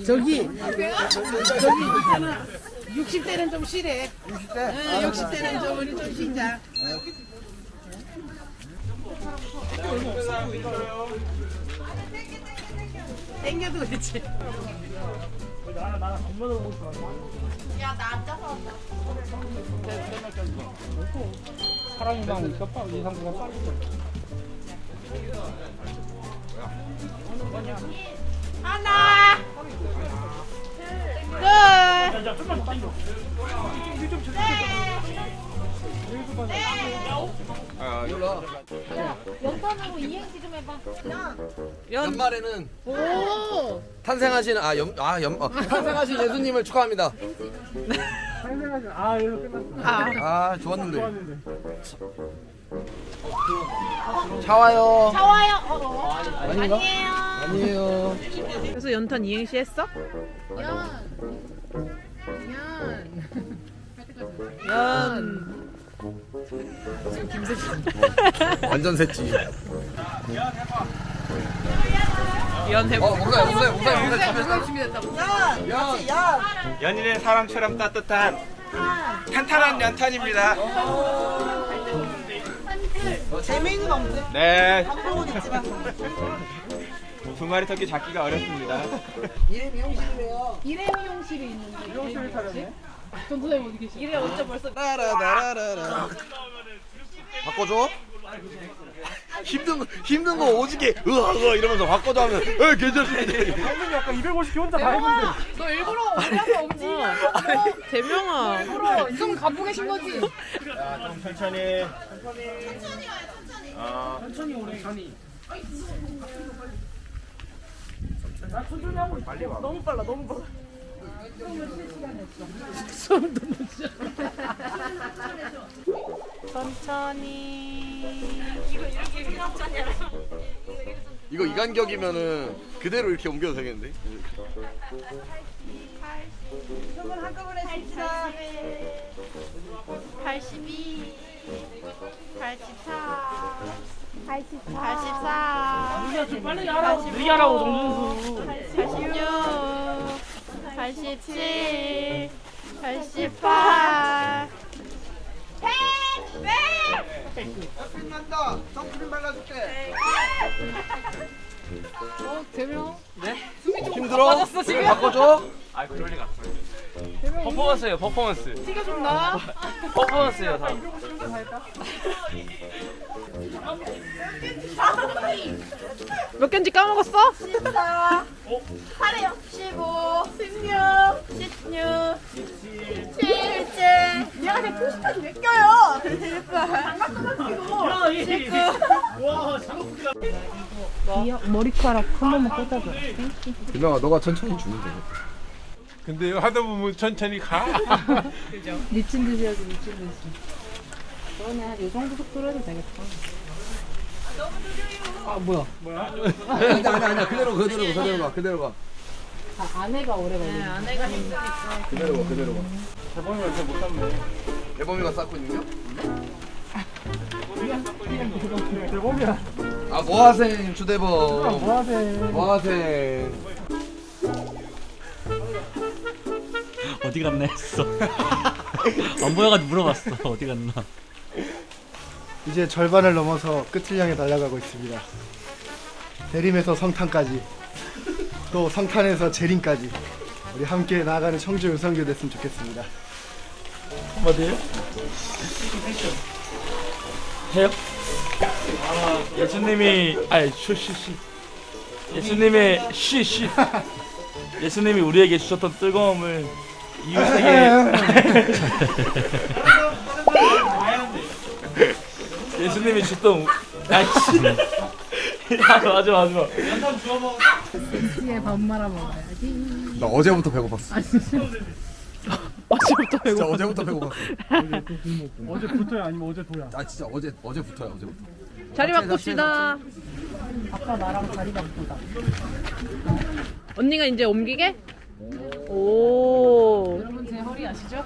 저기 있잖아. 60대는 좀 쉬래. 60대? 응, 60대는 좀 우리 좀 쉬자. 땡겨도 그렇지. 나랑 엄마도 먹고 싶어. 야, 나 앉아서 사람이랑 겹밥 이상구가 빠르죠. 하나, 둘, 야, 좀만 더 당겨. 연탄으로 이행시 좀 해봐. 연말에는 오. 탄생하신 탄생하신 예수님을 축하합니다. 아, 이거 끝났어. 아 좋았는데. 좋았는데. 차와요. 차와요. 아닌가? 아니에요. 아니에요. 그래서 연탄 이행시 했어? 연. 완전 샜지. 연 해보. 목사님 준비됐다고. 연인의 사랑처럼 따뜻한 탄탄한 연탄입니다. 재미있는 거 없네. 네. 두 마리 토끼 잡기가 어렵습니다. 일회용실이 있는데. 미용실 차렸네. 전도사님 어디 계시? 이래 어쩌 벌써. 따라따라라라. 바꿔줘. 힘든 거 오지게 으아 이러면서 바꿔줘 하면 괜찮습니다. 형님이 아까 250개 혼자 다 했는데. 너 일부러 우리한테 움직이면 대명아. 일부러 좀 갖고 계신 거지? 자, 좀 천천히. 천천히 오래. 천천히. 나 천천히 하고 있어. 빨리 와. 너무 빨라. 천천히. 이거 이 간격이면은 그대로 이렇게 옮겨도 되겠는데? 손을 한꺼번에 줍시다. 82, 84, 84, 좀 빨리 하라고. 느리게 하라고 정준수. 86, 87, 88, 100! 끝난다. 선크림 발라줄게. 대명? 힘들어? 지금 바꿔줘. 아, 그럴 리가 없어요. 퍼포먼스예요, 퍼포먼스. 티가 좀 나? 퍼포먼스예요, 다. 몇 개인지 까먹었어? 14, 8에 15, 16, 16, 17, 내가 내 90까지 몇 껴요? 와, 장갑 머리카락 한 번만 꽂아줘. 김명아 너가 천천히 주면 돼. 근데 이거 하다 보면 천천히 가. 미친 듯이 해야지 미친 듯이. 그러네. 이 정도 속도로 해도 되겠다. 아 뭐야? 아니야. 그대로 가. 아내가 오래 걸리네. 아내가 힘드니까. 그대로 가. 대범이가 이렇게 못 잡네. 대범이가 쌓고 있는 거? 대범이야. 아 모하생 주대범. 뭐하세? 모하생. 어디 갔나 했어. 안 보여가지고 물어봤어. 어디 갔나. 이제 절반을 넘어서 끝을 향해 달려가고 있습니다. 대림에서 성탄까지, 또 성탄에서 재림까지 우리 함께 나아가는 청주 유성교 됐으면 좋겠습니다. 어디에요? 해요? 예수님이 예수님의 예수님이 우리에게 주셨던 뜨거움을 이웃에게 예수님이 주셨던 맞아. 씨에 밥 말아 먹어야지. 나 어제부터 배고팠어. 어제부터 배고. 진짜 어제부터 배고팠어. 어제부터야 아니면 어제도야? 아 진짜 어제부터야. 자리 바꿉시다. 아까 나랑 자리 바꾸다. 언니가 이제 옮기게? 오. 여러분 제 허리 아시죠?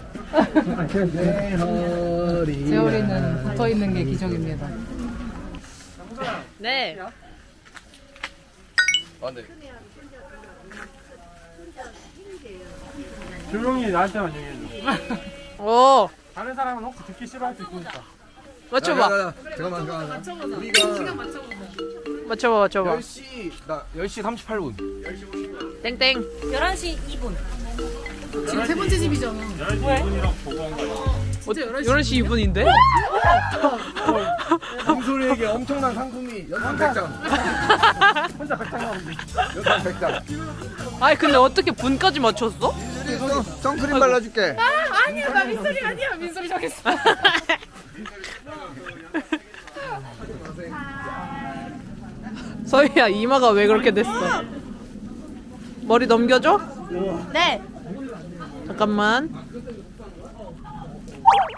내 허리. 제 허리는 붙어 있는 게 기적입니다. 네. 안돼. 조용히 나한테만 얘기해줘. 오. 다른 사람은 혹시 듣기 싫어할 수 있으니까. 맞춰봐. 잠깐만. 맞춰봐. 10시 나 10시 38분. 땡땡. 11시 2분. 지금 세 번째 집이잖아. 11시 2분이랑 보고한 거야. 11시 2분인데? 강소리에게 엄청난 상품이 연탄 100장. 혼자 백장 나오는데. 연탄 100장. 아니 근데 어떻게 분까지 맞췄어? 선크림 발라줄게. 아니야 나 민소리 아니야. 민소리 정했어. 서희야 이마가 왜 그렇게 됐어? 머리 넘겨줘? 네. 잠깐만.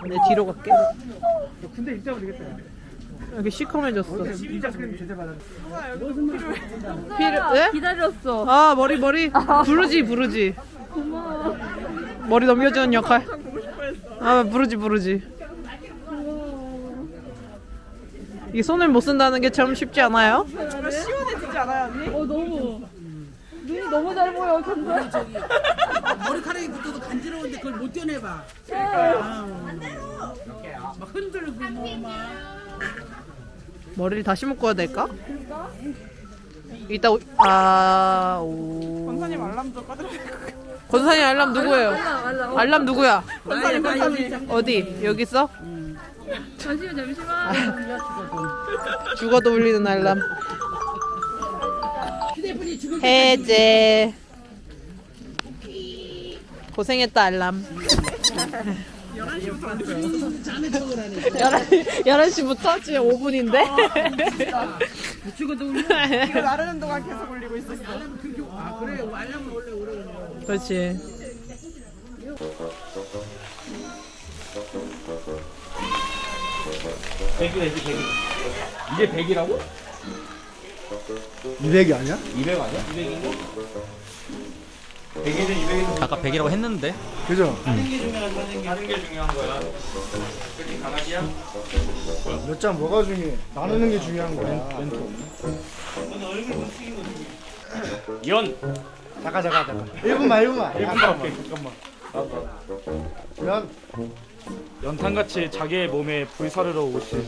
내 뒤로 갈게. 군대 입장을 되겠다. 여기 시커매졌어. 입장스크림 제재 받았네. 필요? 네? 기다렸어. 아 머리 부르지. 머리 넘겨주는 역할. 아 부르지. 이 손을 못 쓴다는 게 참 쉽지 않아요? 너무. 눈이 너무 잘 보여. 머리카락이 붙어도 간지러운데 그걸 못 떼내봐. 막 흔들고 막. 머리를 다시 묶어야 될까? 이따 오. 권사님 알람 좀 꺼드려. 권사님 알람 누구예요? 알람 누구야? 어디? 여기 있어? 잠시만. 죽어도 울리는 알람. 해제. 고생했다 알람. 11시부터? 지금 5분인데? 죽어도 울려. 이거 나르는 동안 계속 울리고 있었어. 아 그래 알람은 원래 오래. 그렇지. 이게 100이라고? 200이 아니야? 200 아니야? 100이든 200이든 아까 100이라고 했는데. 그죠? 다른 게 중요한 거야. 그렇게 강아지야? 몇 장 뭐가 중요해? 나누는 게 중요한 거야. 연. 잠깐. 1분만. 잠깐만. 면. 연탄같이 자기의 몸에 불사르러 오신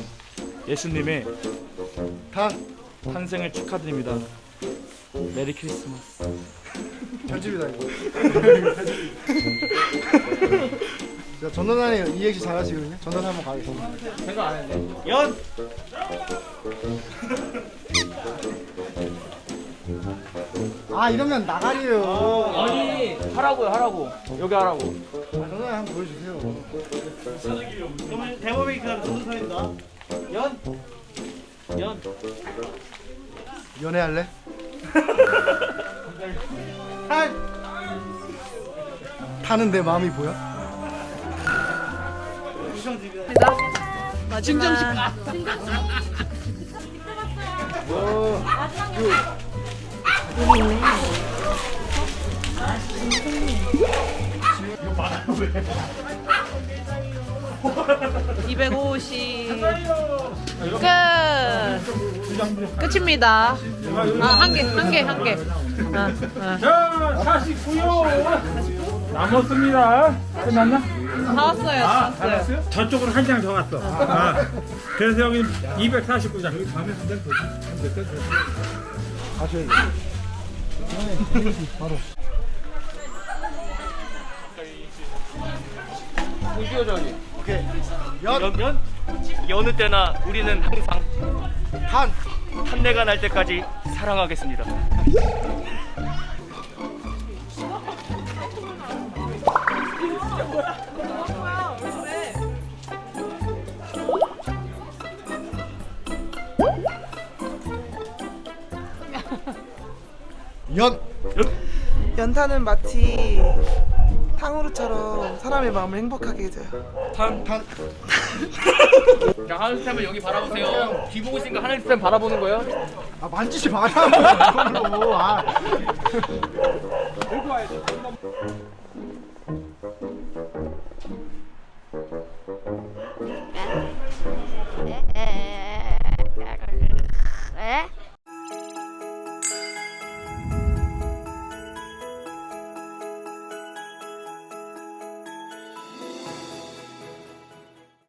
예수님의 단. 탄생을 축하드립니다. 메리 크리스마스. 편집이다 이거. 자, 전도단이 이행시 잘하시거든요. 전도단 한번 가겠습니다. 생각 안 했네. 연. 아 이러면 나가리요. 아니 하라고. 여기 하라고. 전도단 한번 보여주세요. 그러면 대범이 그다음 전도사입니다. 연. 연애할래? 타는데 마음이 보여? 증정식. (250) 끝입니다. 한 개. 자, 49요. 남았습니다. 끝났나? 다 왔어요. 저쪽으로 한 장 더 왔어. 그래서 여기 249장. 여기 다음에 한 장 더. 가셔야 돼. 바로. 오케이. 연. 여느 때나 우리는 항상 탄내가 날 때까지 사랑하겠습니다. 연탄은 마치 탕후루처럼 사람의 마음을 행복하게 해줘요. 자, 하늘 스탬을 여기 바라보세요. 귀 보고 있으니까 하늘 스탬 바라보는 거예요. 아 만지지 마라. 이걸로. 아. 들고 와야 돼.